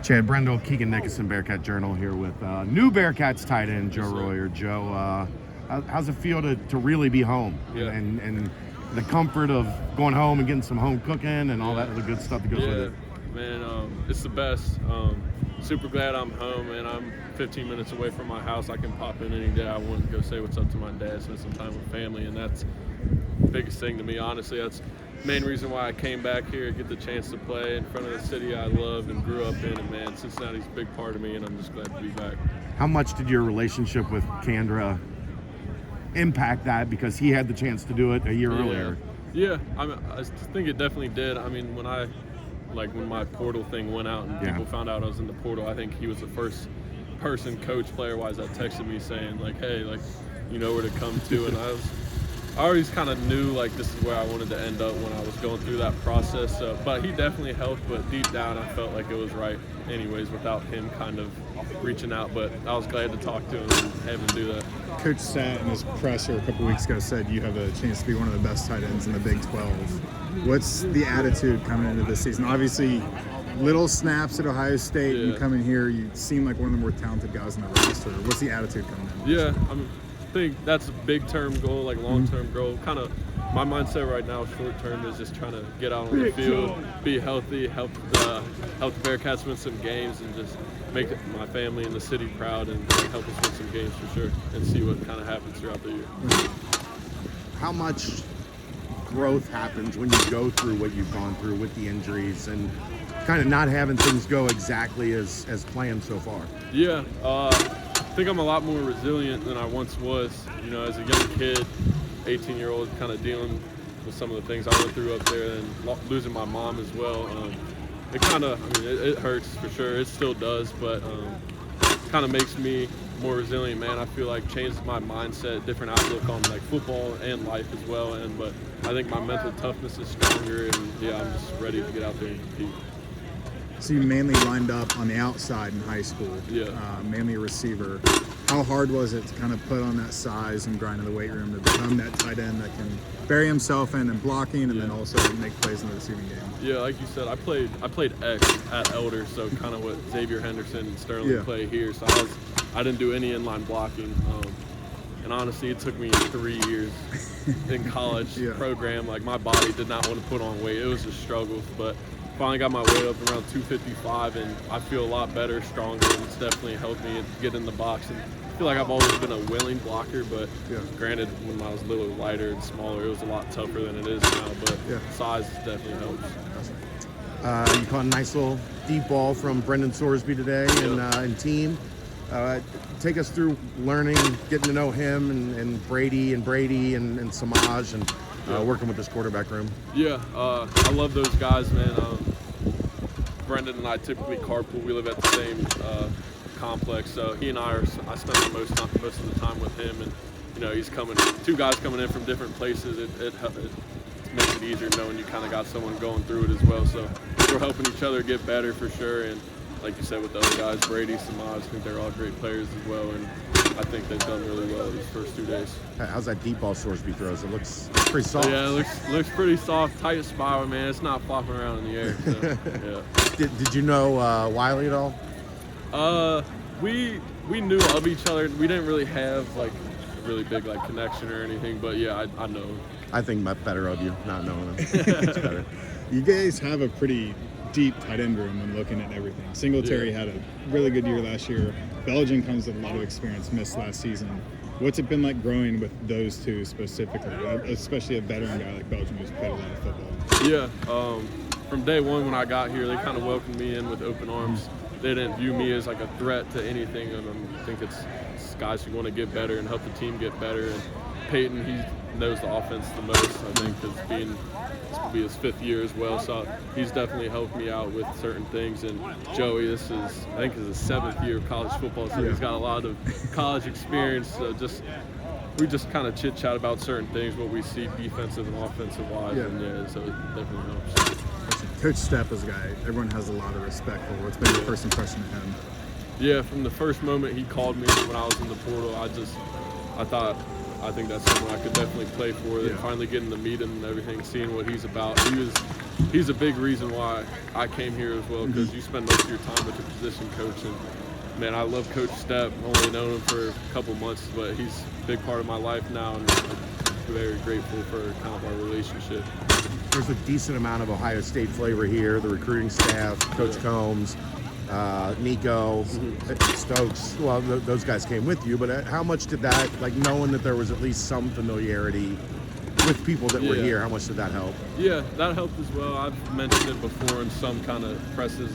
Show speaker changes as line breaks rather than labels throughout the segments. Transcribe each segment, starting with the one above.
Chad Brendel, Keegan Nickerson, Bearcat Journal here with new Bearcats tight end Joe Royer. Joe, how's it feel to really be home and the comfort of going home and getting some home cooking and all that other good stuff that goes with it?
Man, it's the best. Super glad I'm home, and I'm 15 minutes away from my house. I can pop in any day I want to go say what's up to my dad, spend some time with family, and that's the biggest thing to me, honestly. That's the main reason why I came back here, get the chance to play in front of the city I loved and grew up in, and man, Cincinnati's a big part of me, and I'm just glad to be back.
How much did your relationship with Kandra impact that, because he had the chance to do it a year earlier?
Yeah, I think it definitely did. I mean, when my portal thing went out and people found out I was in the portal, I think he was the first person, coach, player-wise, that texted me saying, like, hey, like, you know where to come to. And I always kind of knew, like, this is where I wanted to end up when I was going through that process. But he definitely helped, but deep down I felt like it was right anyways without him kind of reaching out. But I was glad to talk to him and have him do that.
Coach Sat in his presser a couple weeks ago said you have a chance to be one of the best tight ends in the Big 12. What's the attitude coming into this season? Obviously, little snaps at Ohio State. You come in here, you seem like one of the more talented guys in the roster. What's the attitude coming in?
Yeah, I think that's a big-term goal, like long-term goal. Kind of my mindset right now, short-term, is just trying to get out on the field, be healthy, help the Bearcats win some games, and just make my family and the city proud, and help us win some games for sure, and see what kind of happens throughout the year.
How much growth happens when you go through what you've gone through with the injuries and kind of not having things go exactly as planned so far?
Yeah, I think I'm a lot more resilient than I once was. You know, as a young kid, 18-year-old, kind of dealing with some of the things I went through up there, and losing my mom as well. It kind of, it hurts for sure. It still does, but kind of makes me more resilient, man. I feel like changed my mindset, different outlook on like football and life as well. But I think my mental toughness is stronger, and I'm just ready to get out there and compete.
So you mainly lined up on the outside in high school, mainly a receiver. How hard was it to kind of put on that size and grind in the weight room to become that tight end that can bury himself in and blocking and then also make plays in the receiving game? Yeah,
like you said, I played X at Elder, so kind of what Xavier Henderson and Sterling play here. So I didn't do any inline blocking. And honestly, it took me 3 years in college program. Like, my body did not want to put on weight. It was a struggle, but finally got my weight up around 255, and I feel a lot better, stronger, and it's definitely helped me get in the box. And I feel like I've always been a willing blocker, but granted, when I was a little lighter and smaller, it was a lot tougher than it is now, but size definitely helps.
You caught a nice little deep ball from Brendan Sorsby today and team. Take us through learning, getting to know him and Brady and Samaj and working with this quarterback room.
I love those guys, man. Brendan and I typically carpool. We live at the same complex, so he and I spend most of the time with him, and you know, he's two guys coming in from different places. It makes it easier knowing you kind of got someone going through it as well. So we're helping each other get better for sure. And like you said with the other guys, Brady, Samaj, I think they're all great players as well, and I think they've done really well these first 2 days.
How's that deep ball Sorsby throws? It looks pretty soft.
Yeah, it looks pretty soft, tight spiral, man. It's not flopping around in the air. So,
Did you know Wiley at all?
We knew of each other. We didn't really have like a really big like connection or anything, but I know him.
I think better of you not knowing him. It's better.
You guys have a pretty deep tight end room when looking at everything. Singletary had a really good year last year. Belgian comes with a lot of experience, missed last season. What's it been like growing with those two specifically, especially a veteran guy like Belgian who's played a lot of football?
From day one when I got here, they kind of welcomed me in with open arms. They didn't view me as like a threat to anything, and I think it's guys who want to get better and help the team get better. And Peyton, he knows the offense the most, I think, because this will be his 5th year as well, so he's definitely helped me out with certain things. And Joey, this is, I think, his 7th year of college football, so he's got a lot of college experience. So we just kind of chit-chat about certain things, what we see defensive and offensive-wise, and so it definitely helps.
Coach Stepp is a guy everyone has a lot of respect for. What's been your first impression of him?
Yeah, from the first moment he called me when I was in the portal, I think that's someone I could definitely play for. Then finally getting to meet him and everything, seeing what he's about. he's a big reason why I came here as well, because you spend most of your time with the position coach. And man, I love Coach Stepp. Only known him for a couple months, but he's a big part of my life now, and I'm very grateful for kind of our relationship.
There's a decent amount of Ohio State flavor here. The recruiting staff, Coach Combs, Nico, Stokes. Well, those guys came with you, but how much did that, like knowing that there was at least some familiarity with people that were here, how much did that help?
Yeah, that helped as well. I've mentioned it before in some kind of presses,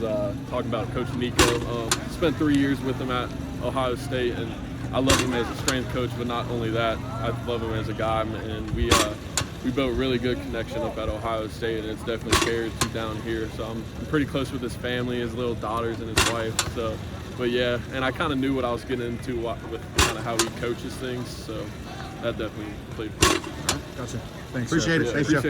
talking about Coach Nico. Spent 3 years with him at Ohio State, and I love him as a strength coach, but not only that, I love him as a guy, and we built a really good connection up at Ohio State, and it's definitely carried through down here. So I'm pretty close with his family, his little daughters and his wife. So, but yeah, and I kind of knew what I was getting into with kind of how he coaches things. So that definitely played.
Gotcha. Thanks.
Appreciate it. Thanks, Jeff.